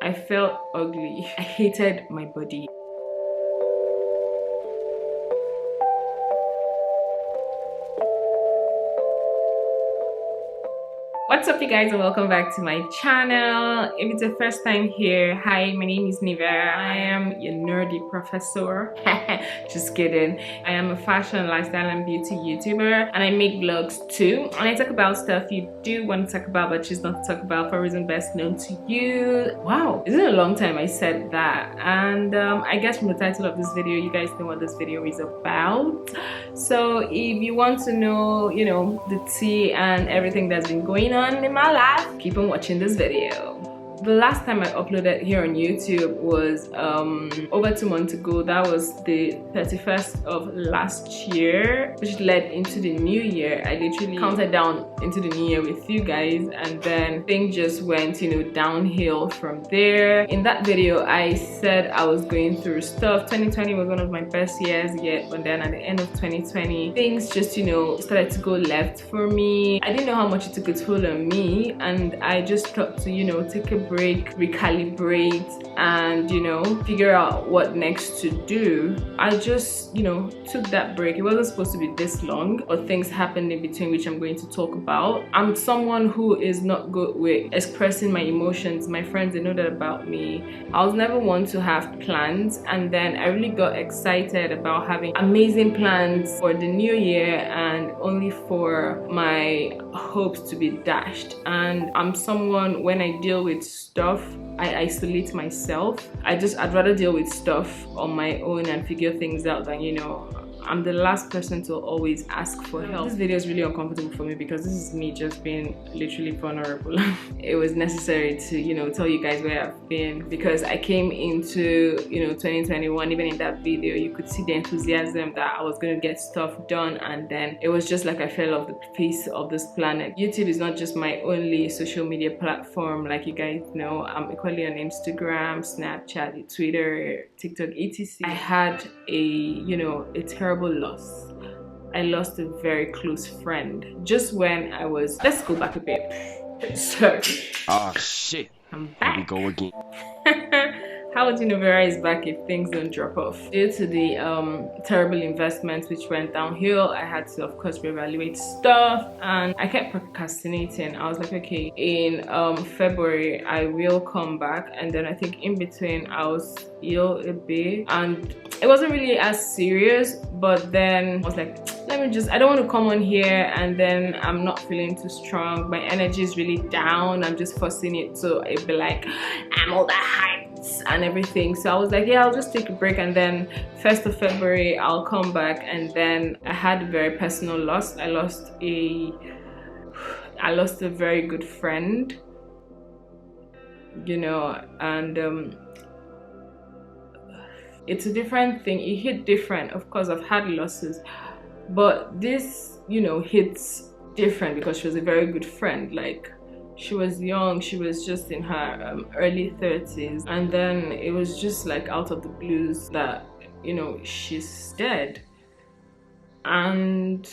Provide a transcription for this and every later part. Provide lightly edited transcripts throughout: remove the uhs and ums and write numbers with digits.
I felt ugly. I hated my body. What's up, you guys, and welcome back to my channel. If it's your first time here, hi, my name is Nivera. I am your nerdy professor. Just kidding. I am a fashion, lifestyle, and beauty YouTuber, and I make vlogs too. And I talk about stuff you do want to talk about but choose not to talk about for a reason best known to you. Wow, isn't it a long time I said that? And I guess from the title of this video, you guys know what this video is about. So if you want to know, the tea and everything that's been going on in my life, keep on watching this video. The last time I uploaded here on YouTube was over 2 months ago. That was the 31st of last year, which led into the new year. I literally counted down into the new year with you guys, and then things just went downhill from there. In that video I said I was going through stuff. 2020 was one of my best years yet, but then at the end of 2020 things just started to go left for me. I didn't know how much it took a toll on me, and I just thought to take a break, recalibrate, and figure out what next to do. I just took that break. It wasn't supposed to be this long, but things happened in between, which I'm going to talk about. I'm someone who is not good with expressing my emotions. My friends, they know that about me. I was never one to have plans, and then I really got excited about having amazing plans for the new year, and only for my hopes to be dashed. And I'm someone, when I deal with stuff, I isolate myself. I'd rather deal with stuff on my own and figure things out than I'm the last person to always ask for help. This video is really uncomfortable for me because this is me just being literally vulnerable. It was necessary to tell you guys where I've been, because I came into 2021. Even in that video you could see the enthusiasm that I was going to get stuff done, and then it was just like I fell off the face of this planet. YouTube is not just my only social media platform, like you guys know. I'm equally on Instagram, Snapchat, Twitter, TikTok, etc. I had a terrible loss. I lost a very close friend just when I was, let's go back a bit. So oh shit, I'm back. Here we go again. How would you know Nivera is back if things don't drop off? Due to the terrible investments which went downhill, I had to of course reevaluate stuff, and I kept procrastinating. I was like, okay, in February I will come back, and then I think in between I was ill a bit, and it wasn't really as serious, but then I was like, I don't want to come on here and then I'm not feeling too strong. My energy is really down. I'm just forcing it, so it'd be like I'm all that heights and everything. So I was like, yeah, I'll just take a break, and then 1st of February I'll come back. And then I had a very personal loss. I lost a very good friend, and it's a different thing. It hit different. Of course, I've had losses, but this hits different because she was a very good friend. Like, she was young, she was just in her early 30s, and then it was just like out of the blues that she's dead. And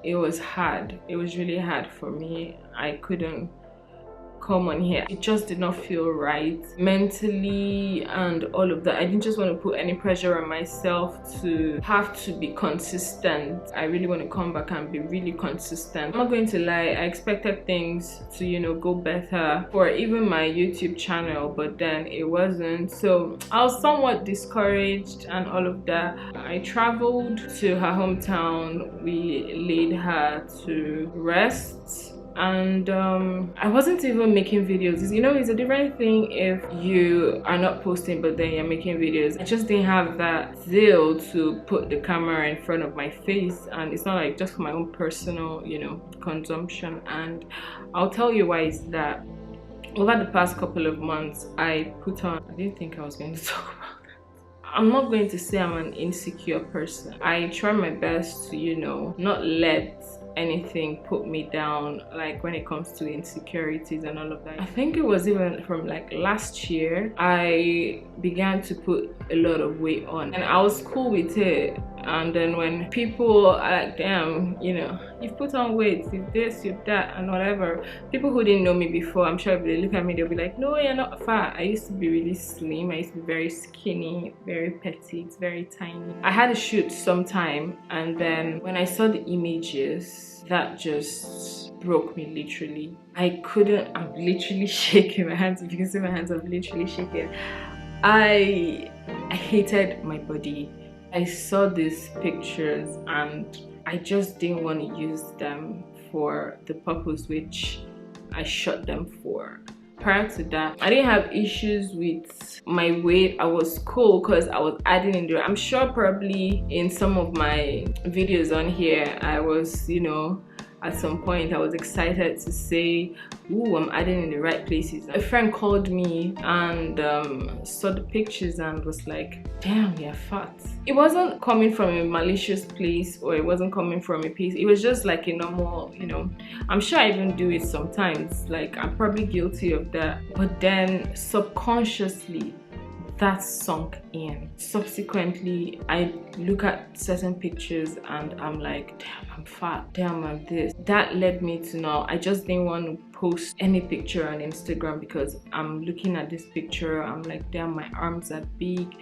it was hard. It was really hard for me. I couldn't come on here. It just did not feel right mentally and all of that. I didn't just want to put any pressure on myself to have to be consistent. I really want to come back and be really consistent. I'm not going to lie, I expected things to go better for even my YouTube channel, but then it wasn't. So I was somewhat discouraged and all of that. I traveled to her hometown. We laid her to rest, and I wasn't even making videos. It's a different thing if you are not posting but then you're making videos. I just didn't have that zeal to put the camera in front of my face, and it's not like just for my own personal consumption. And I'll tell you why is that. Over the past couple of months I didn't think I was going to talk about that. I'm not going to say I'm an insecure person. I try my best to not let anything put me down, like when it comes to insecurities and all of that. I think it was even from like last year I began to put a lot of weight on, and I was cool with it And then when people are like, damn, you know, you've put on weight, you've this, you've that, and whatever. People who didn't know me before, I'm sure if they look at me, they'll be like, no, you're not fat. I used to be really slim. I used to be very skinny, very petite, very tiny. I had a shoot sometime, and then when I saw the images, that just broke me literally. I'm literally shaking my hands. If you can see my hands, I'm literally shaking. I hated my body. I saw these pictures and I just didn't want to use them for the purpose which I shot them for. Prior to that, I didn't have issues with my weight. I was cool because I was adding in there. I'm sure probably in some of my videos on here, I was, you know, at some point I was excited to say, ooh, I'm adding in the right places. A friend called me and saw the pictures and was like, damn, you're fat. It wasn't coming from a malicious place, or it wasn't coming from a place. It was just like a normal, you know, I'm sure I even do it sometimes. Like, I'm probably guilty of that. But then subconsciously, that sunk in. Subsequently, I look at certain pictures and I'm like, damn, I'm fat, damn, I'm this. That led me to now, I just didn't want to post any picture on Instagram because I'm looking at this picture, I'm like, damn, my arms are big,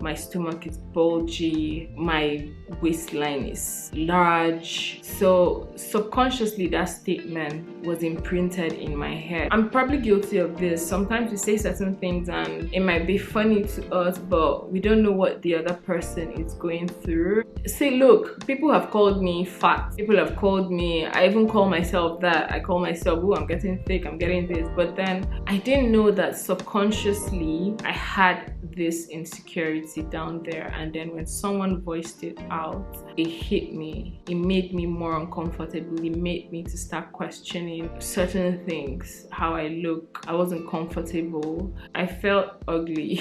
my stomach is bulgy, my waistline is large. So subconsciously, that statement was imprinted in my head. I'm probably guilty of this. Sometimes we say certain things and it might be funny to us, but we don't know what the other person is going through. See, look, people have called me fat. People have called me, I even call myself that. I call myself, oh, I'm getting thick, I'm getting this. But then I didn't know that subconsciously I had this insecurity down there, and then when someone voiced it out, it hit me. It made me more uncomfortable. It made me to start questioning certain things, how I look. I wasn't comfortable. I felt ugly.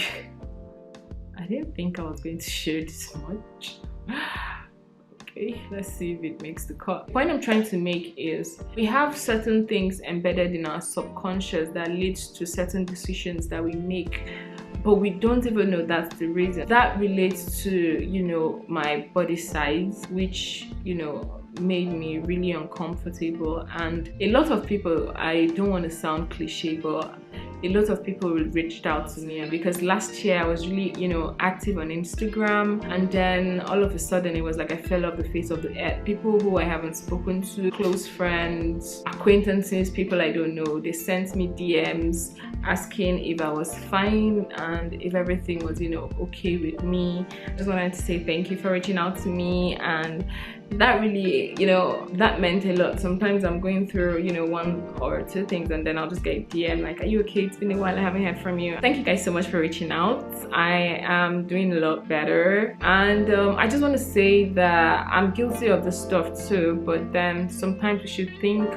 I didn't think I was going to share this much. Okay, let's see if it makes the cut. The point I'm trying to make is we have certain things embedded in our subconscious that leads to certain decisions that we make, but we don't even know that's the reason. That relates to, you know, my body size, which, you know, made me really uncomfortable. And a lot of people, I don't want to sound cliche, but a lot of people reached out to me because last year I was really, you know, active on Instagram, and then all of a sudden it was like I fell off the face of the earth. People who I haven't spoken to, close friends, acquaintances, people I don't know, they sent me DMs asking if I was fine and if everything was, you know, okay with me. I just wanted to say thank you for reaching out to me, and that really, you know, that meant a lot. Sometimes I'm going through, you know, one or two things and then I'll just get a DM like, are you okay? It's been a while, I haven't heard from you. Thank you guys so much for reaching out. I am doing a lot better, and I just want to say that I'm guilty of this stuff too, but then sometimes we should think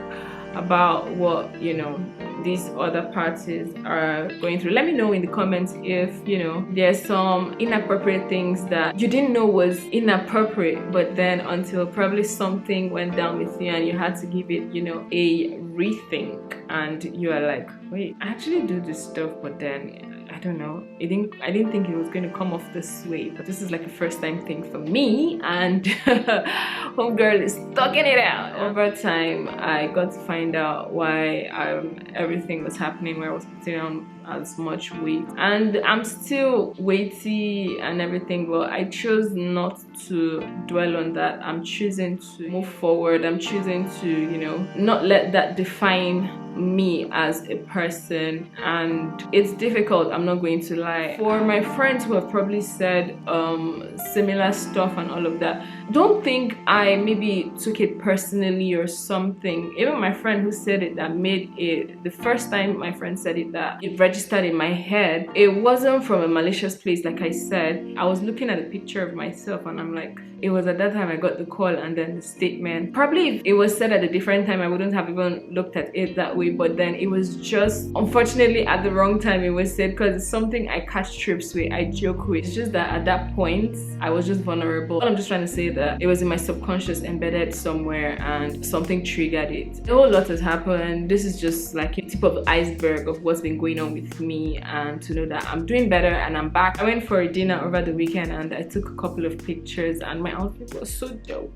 about what, you know, these other parties are going through. Let me know in the comments if, you know, there's some inappropriate things that you didn't know was inappropriate, but then until probably something went down with you and you had to give it, you know, a rethink, and you are like, wait, I actually do this stuff, but then I don't know, I didn't think it was going to come off this way. But this is like a first time thing for me, and homegirl is talking it out. Over time, I got to find out why everything was happening, where I was putting on as much weight, and I'm still weighty and everything, but I chose not to dwell on that. I'm choosing to move forward. I'm choosing to, you know, not let that define me as a person. And it's difficult, I'm not going to lie. For my friends who have probably said similar stuff and all of that, don't think I maybe took it personally or something. Even my friend who said it, that made it, the first time my friend said it, that it registered in my head, it wasn't from a malicious place. Like I said, I was looking at a picture of myself and I'm like, it was at that time I got the call and then the statement. Probably if it was said at a different time, I wouldn't have even looked at it that way. way, but then it was just unfortunately at the wrong time it was said, because it's something I catch trips with, I joke with. It's just that at that point I was just vulnerable. I'm just trying to say that it was in my subconscious, embedded somewhere, and something triggered it. A whole lot has happened. This is just like a tip of the iceberg of what's been going on with me, and to know that I'm doing better and I'm back. I went for a dinner over the weekend and I took a couple of pictures and my outfit was so dope.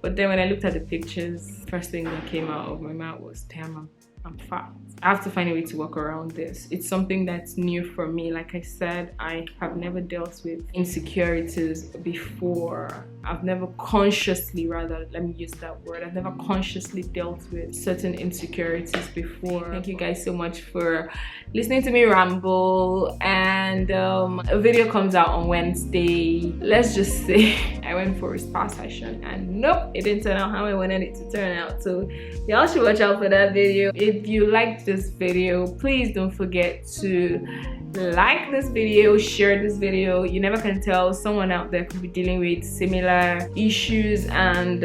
But then when I looked at the pictures, first thing that came out of my mouth was, damn, I'm fat. I have to find a way to work around this. It's something that's new for me. Like I said, I have never dealt with insecurities before. I've never consciously, rather, let me use that word, I've never consciously dealt with certain insecurities before. Thank you guys so much for listening to me ramble. And a video comes out on Wednesday. Let's just say I went for a spa session and nope, it didn't turn out how I wanted it to turn out. So y'all should watch out for that video. If you liked this video, please don't forget to like this video, share this video. You never can tell, someone out there could be dealing with similar issues, and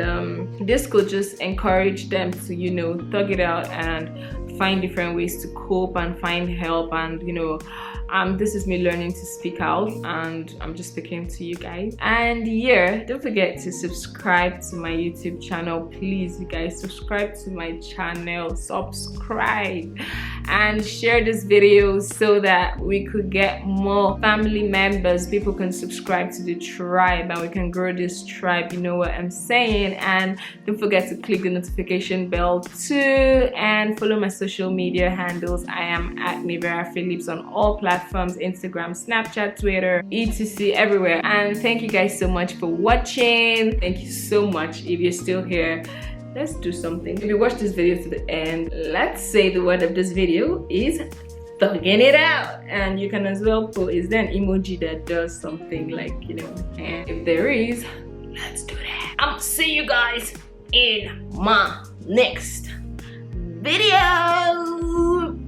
this could just encourage them to, you know, thug it out and find different ways to cope and find help. And you know, this is me learning to speak out, and I'm just speaking to you guys. And yeah, don't forget to subscribe to my YouTube channel. Please, you guys, subscribe to my channel, subscribe, and share this video so that we could get more family members. People can subscribe to the tribe and we can grow this tribe, you know what I'm saying. And don't forget to click the notification bell too, and follow my social media handles. I am at Nivera Phillips on all platforms, Instagram, Snapchat, Twitter, etc, everywhere. And thank you guys so much for watching. Thank you so much. If you're still here, let's do something. If you watch this video to the end, let's say the word of this video is thugging it out. And you can as well put, is there an emoji that does something like, you know, and if there is, let's do that. I'll see you guys in my next video.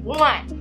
Mwah.